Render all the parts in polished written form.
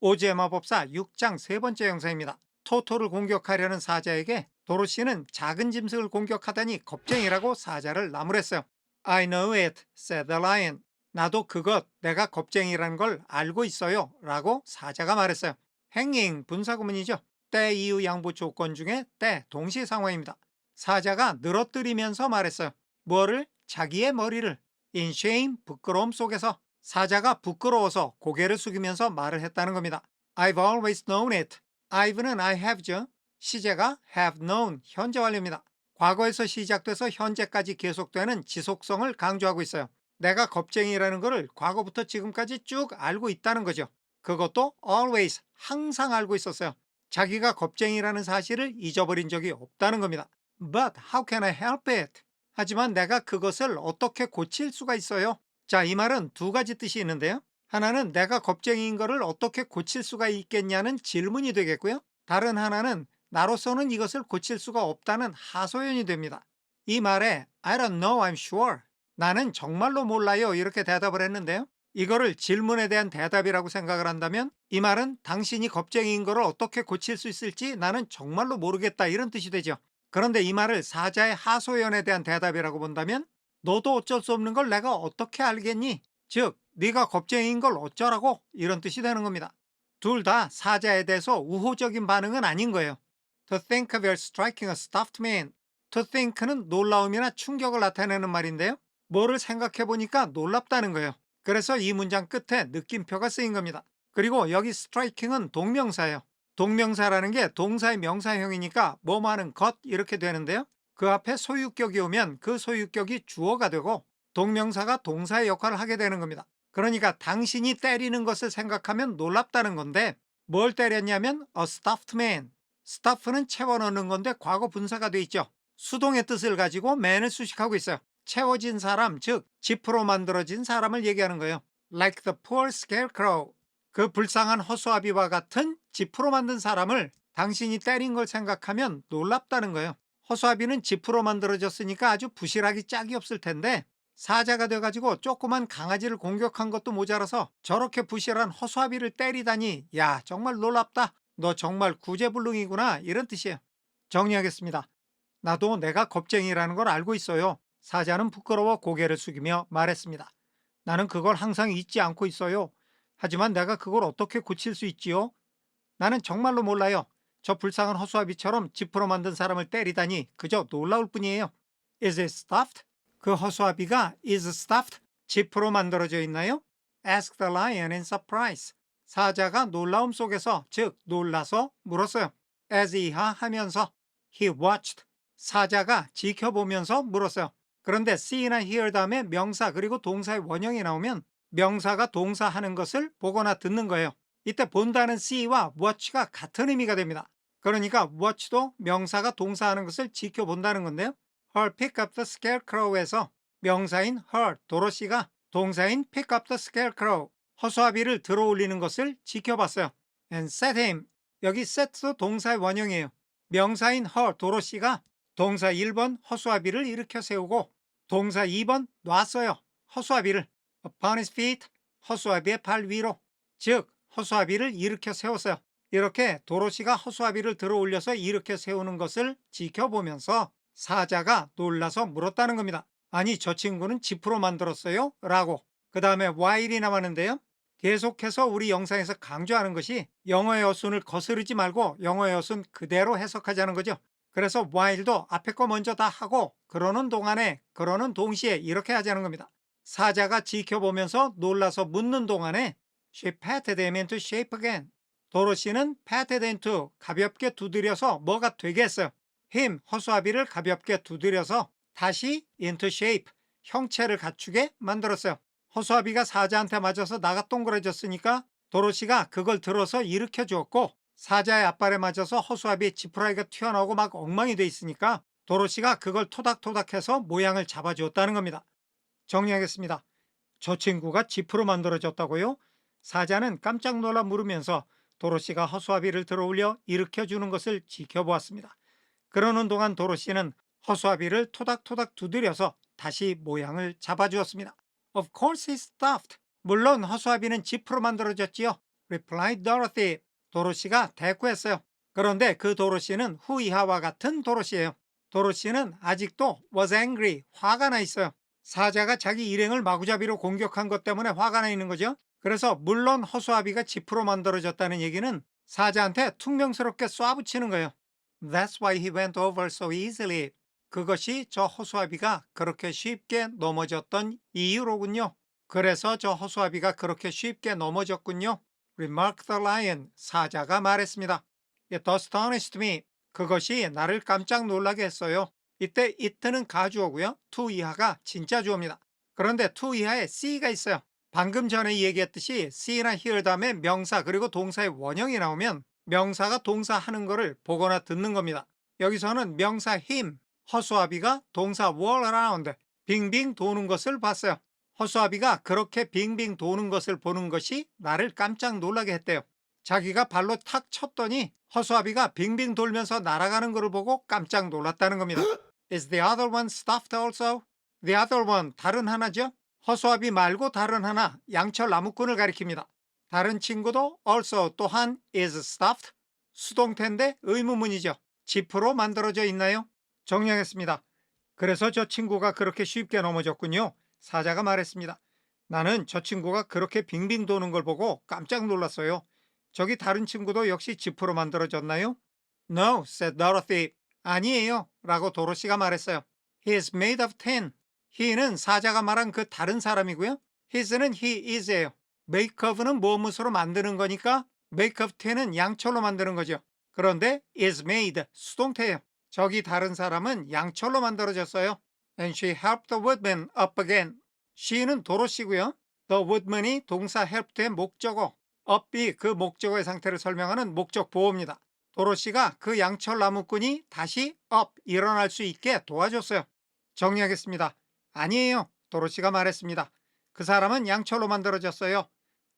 오즈의 마법사 6장 세 번째 영상입니다. 토토를 공격하려는 사자에게 도로시는 작은 짐승을 공격하다니 겁쟁이라고 사자를 나무랬어요. I know it, said the lion. 나도 그것, 내가 겁쟁이라는 걸 알고 있어요. 라고 사자가 말했어요. hanging, 분사구문이죠. 때 이유 양보 조건 중에 때 동시 상황입니다. 사자가 늘어뜨리면서 말했어요. 뭐를? 자기의 머리를. in shame, 부끄러움 속에서. 사자가 부끄러워서 고개를 숙이면서 말을 했다는 겁니다. I've always known it. I've는 I have죠. 시제가 have known, 현재 완료입니다. 과거에서 시작돼서 현재까지 계속되는 지속성을 강조하고 있어요. 내가 겁쟁이라는 것을 과거부터 지금까지 쭉 알고 있다는 거죠. 그것도 always, 항상 알고 있었어요. 자기가 겁쟁이라는 사실을 잊어버린 적이 없다는 겁니다. But how can I help it? 하지만 내가 그것을 어떻게 고칠 수가 있어요? 자, 이 말은 두 가지 뜻이 있는데요. 하나는 내가 겁쟁이인 것을 어떻게 고칠 수가 있겠냐는 질문이 되겠고요. 다른 하나는 나로서는 이것을 고칠 수가 없다는 하소연이 됩니다. 이 말에 I don't know, I'm sure. 나는 정말로 몰라요. 이렇게 대답을 했는데요. 이거를 질문에 대한 대답이라고 생각을 한다면 이 말은 당신이 겁쟁이인 것을 어떻게 고칠 수 있을지 나는 정말로 모르겠다 이런 뜻이 되죠. 그런데 이 말을 사자의 하소연에 대한 대답이라고 본다면 너도 어쩔 수 없는 걸 내가 어떻게 알겠니? 즉, 네가 겁쟁이인 걸 어쩌라고? 이런 뜻이 되는 겁니다. 둘 다 사자에 대해서 우호적인 반응은 아닌 거예요. To think of your striking a stuffed man. To think는 놀라움이나 충격을 나타내는 말인데요. 뭐를 생각해 보니까 놀랍다는 거예요. 그래서 이 문장 끝에 느낌표가 쓰인 겁니다. 그리고 여기 striking은 동명사예요. 동명사라는 게 동사의 명사형이니까 뭐뭐 하는 것 이렇게 되는데요. 그 앞에 소유격이 오면 그 소유격이 주어가 되고 동명사가 동사의 역할을 하게 되는 겁니다. 그러니까 당신이 때리는 것을 생각하면 놀랍다는 건데 뭘 때렸냐면 a stuffed man. stuff는 채워 넣는 건데 과거 분사가 돼 있죠. 수동의 뜻을 가지고 man을 수식하고 있어요. 채워진 사람, 즉 지프로 만들어진 사람을 얘기하는 거예요. Like the poor scarecrow. 그 불쌍한 허수아비와 같은 지프로 만든 사람을 당신이 때린 걸 생각하면 놀랍다는 거예요. 허수아비는 지프로 만들어졌으니까 아주 부실하기 짝이 없을 텐데 사자가 돼가지고 조그만 강아지를 공격한 것도 모자라서 저렇게 부실한 허수아비를 때리다니 야 정말 놀랍다. 너 정말 구제불능이구나 이런 뜻이에요. 정리하겠습니다. 나도 내가 겁쟁이라는 걸 알고 있어요. 사자는 부끄러워 고개를 숙이며 말했습니다. 나는 그걸 항상 잊지 않고 있어요. 하지만 내가 그걸 어떻게 고칠 수 있지요? 나는 정말로 몰라요. 저 불쌍한 허수아비처럼 지프로 만든 사람을 때리다니 그저 놀라울 뿐이에요. Is it stuffed? 그 허수아비가 is stuffed? 지프로 만들어져 있나요? Asked the lion in surprise. 사자가 놀라움 속에서, 즉 놀라서 물었어요. As 이하 하면서 he watched. 사자가 지켜보면서 물었어요. 그런데 see나 hear 다음에 명사 그리고 동사의 원형이 나오면 명사가 동사 하는 것을 보거나 듣는 거예요. 이때 본다는 see와 watch가 같은 의미가 됩니다. 그러니까 watch도 명사가 동사하는 것을 지켜본다는 건데요. Her pick up the scarecrow에서 명사인 her, 도로시가 동사인 pick up the scarecrow, 허수아비를 들어올리는 것을 지켜봤어요. And set him, 여기 set도 동사의 원형이에요. 명사인 her, 도로시가 동사 1번 허수아비를 일으켜 세우고 동사 2번 놨어요. 허수아비를 upon his feet, 허수아비의 발 위로, 즉 허수아비를 일으켜 세웠어요. 이렇게 도로시가 허수아비를 들어 올려서 일으켜 세우는 것을 지켜보면서 사자가 놀라서 물었다는 겁니다. 아니 저 친구는 지프로 만들었어요? 라고. 그 다음에 while이 남았는데요. 계속해서 우리 영상에서 강조하는 것이 영어의 어순을 거스르지 말고 영어의 어순 그대로 해석하자는 거죠. 그래서 while도 앞에 거 먼저 다 하고 그러는 동안에 그러는 동시에 이렇게 하자는 겁니다. 사자가 지켜보면서 놀라서 묻는 동안에 She patted him into shape again. 도로시는 patted into 가볍게 두드려서 뭐가 되게 했어요. him 허수아비를 가볍게 두드려서 다시 into shape 형체를 갖추게 만들었어요. 허수아비가 사자한테 맞아서 나가 동그래졌으니까 도로시가 그걸 들어서 일으켜 주었고 사자의 앞발에 맞아서 허수아비의 지푸라기가 튀어나오고 막 엉망이 돼 있으니까 도로시가 그걸 토닥토닥해서 모양을 잡아주었다는 겁니다. 정리하겠습니다. 저 친구가 지프로 만들어졌다고요? 사자는 깜짝 놀라 물으면서 도로시가 허수아비를 들어올려 일으켜 주는 것을 지켜보았습니다. 그러는 동안 도로시는 허수아비를 토닥토닥 두드려서 다시 모양을 잡아주었습니다. Of course it's stuffed. 물론 허수아비는 지프로 만들어졌지요. replied Dorothy. 도로시가 대꾸했어요. 그런데 그 도로시는 후이하와 같은 도로시예요. 도로시는 아직도 was angry, 화가 나 있어요. 사자가 자기 일행을 마구잡이로 공격한 것 때문에 화가 나 있는 거죠. 그래서 물론 허수아비가 지프로 만들어졌다는 얘기는 사자한테 퉁명스럽게 쏴붙이는 거예요. That's why he went over so easily. 그것이 저 허수아비가 그렇게 쉽게 넘어졌던 이유로군요. 그래서 저 허수아비가 그렇게 쉽게 넘어졌군요. remarked the lion. 사자가 말했습니다. It astonished me. 그것이 나를 깜짝 놀라게 했어요. 이때 it는 가주어고요. to 이하가 진짜 주어입니다. 그런데 to 이하에 see가 있어요. 방금 전에 얘기했듯이 see나 hear 다음에 명사 그리고 동사의 원형이 나오면 명사가 동사 하는 거를 보거나 듣는 겁니다. 여기서는 명사 him, 허수아비가 동사 whirl around, 빙빙 도는 것을 봤어요. 허수아비가 그렇게 빙빙 도는 것을 보는 것이 나를 깜짝 놀라게 했대요. 자기가 발로 탁 쳤더니 허수아비가 빙빙 돌면서 날아가는 것을 보고 깜짝 놀랐다는 겁니다. Is the other one stuffed also? The other one, 다른 하나죠? 허수아비 말고 다른 하나, 양철 나무꾼을 가리킵니다. 다른 친구도 also 또한 is stuffed? 수동태인데 의문문이죠. 지프로 만들어져 있나요? 정리하겠습니다. 그래서 저 친구가 그렇게 쉽게 넘어졌군요. 사자가 말했습니다. 나는 저 친구가 그렇게 빙빙 도는 걸 보고 깜짝 놀랐어요. 저기 다른 친구도 역시 지프로 만들어졌나요? No, said Dorothy. 아니에요. 라고 도로시가 말했어요. He is made of tin. he는 사자가 말한 그 다른 사람이고요. his는 he is예요. make of는 무엇으로 만드는 거니까 make of tin은 양철로 만드는 거죠. 그런데 is made, 수동태예요. 저기 다른 사람은 양철로 만들어졌어요. And she helped the woodman up again. she는 도로시고요. The woodman이 동사 helped의 목적어, up이 그 목적어의 상태를 설명하는 목적 보호입니다. 도로시가 그 양철 나무꾼이 다시 up, 일어날 수 있게 도와줬어요. 정리하겠습니다. 아니에요. 도로시가 말했습니다. 그 사람은 양철로 만들어졌어요.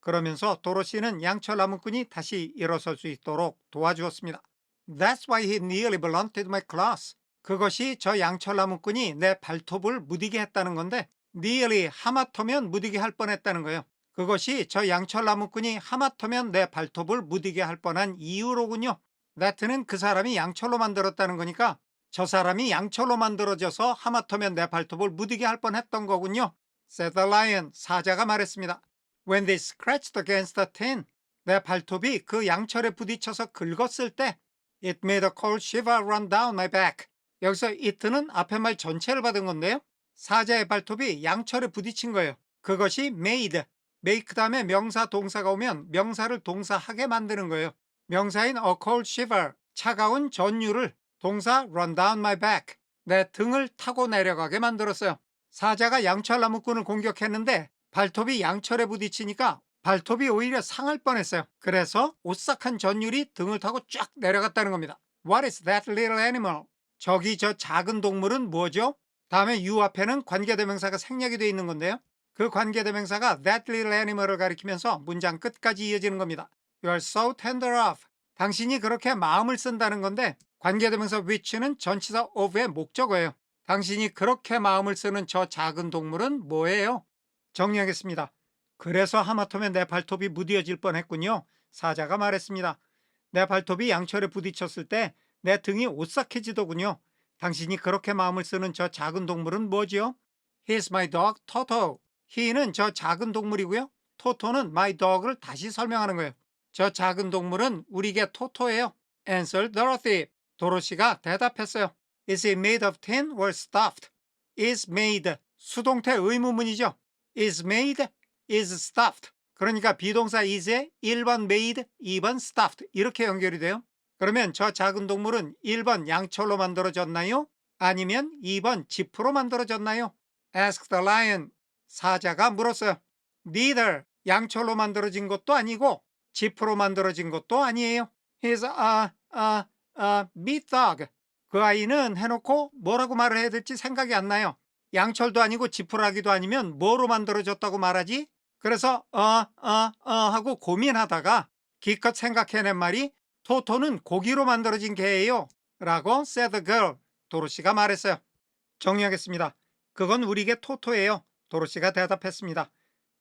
그러면서 도로시는 양철 나무꾼이 다시 일어설 수 있도록 도와주었습니다. That's why he nearly blunted my claws. 그것이 저 양철 나무꾼이 내 발톱을 무디게 했다는 건데 nearly 하마터면 무디게 할 뻔했다는 거예요. 그것이 저 양철 나무꾼이 하마터면 내 발톱을 무디게 할 뻔한 이유로군요. that는 그 사람이 양철로 만들었다는 거니까 저 사람이 양철로 만들어져서 하마터면 내 발톱을 무디게 할 뻔했던 거군요. said the lion. 사자가 말했습니다. When they scratched against the tin. 내 발톱이 그 양철에 부딪혀서 긁었을 때 It made a cold shiver run down my back. 여기서 it는 앞에 말 전체를 받은 건데요. 사자의 발톱이 양철에 부딪힌 거예요. 그것이 made. make 다음에 명사 동사가 오면 명사를 동사하게 만드는 거예요. 명사인 a cold shiver, 차가운 전율을 동사 run down my back, 내 등을 타고 내려가게 만들었어요. 사자가 양철 나무꾼을 공격했는데 발톱이 양철에 부딪히니까 발톱이 오히려 상할 뻔했어요. 그래서 오싹한 전율이 등을 타고 쫙 내려갔다는 겁니다. What is that little animal? 저기 저 작은 동물은 뭐죠? 다음에 you 앞에는 관계대명사가 생략이 되어 있는 건데요. 그 관계대명사가 that little animal을 가리키면서 문장 끝까지 이어지는 겁니다. You are so tender of. 당신이 그렇게 마음을 쓴다는 건데 관계대명사 which는 전치사 of의 목적어예요. 당신이 그렇게 마음을 쓰는 저 작은 동물은 뭐예요? 정리하겠습니다. 그래서 하마터면 내 발톱이 무뎌질 뻔했군요. 사자가 말했습니다. 내 발톱이 양철에 부딪혔을 때 내 등이 오싹해지더군요. 당신이 그렇게 마음을 쓰는 저 작은 동물은 뭐지요? He's my dog, Toto. he는 저 작은 동물이고요. 토토는 my dog을 다시 설명하는 거예요. 저 작은 동물은 우리 개 토토예요. answered Dorothy. 도로시가 대답했어요. Is it made of tin or stuffed? is made. 수동태 의문문이죠. is made, is stuffed. 그러니까 비동사 is에 1번 made, 2번 stuffed 이렇게 연결이 돼요. 그러면 저 작은 동물은 1번 양철로 만들어졌나요? 아니면 2번 지프로 만들어졌나요? asked the lion. 사자가 물었어요. Neither. 양철로 만들어진 것도 아니고 지프로 만들어진 것도 아니에요. He's a meat dog. 그 아이는 해놓고 뭐라고 말을 해야 될지 생각이 안 나요. 양철도 아니고 지푸라기도 아니면 뭐로 만들어졌다고 말하지? 그래서 하고 고민하다가 기껏 생각해낸 말이 토토는 고기로 만들어진 개예요 라고 said the girl. 도로시가 말했어요. 정리하겠습니다. 그건 우리 개 토토예요. 도로시가 대답했습니다.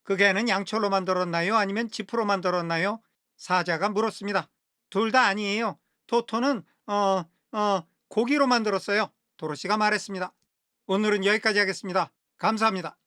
그 개는 양철로 만들었나요? 아니면 지프로 만들었나요? 사자가 물었습니다. 둘 다 아니에요. 토토는 고기로 만들었어요. 도로시가 말했습니다. 오늘은 여기까지 하겠습니다. 감사합니다.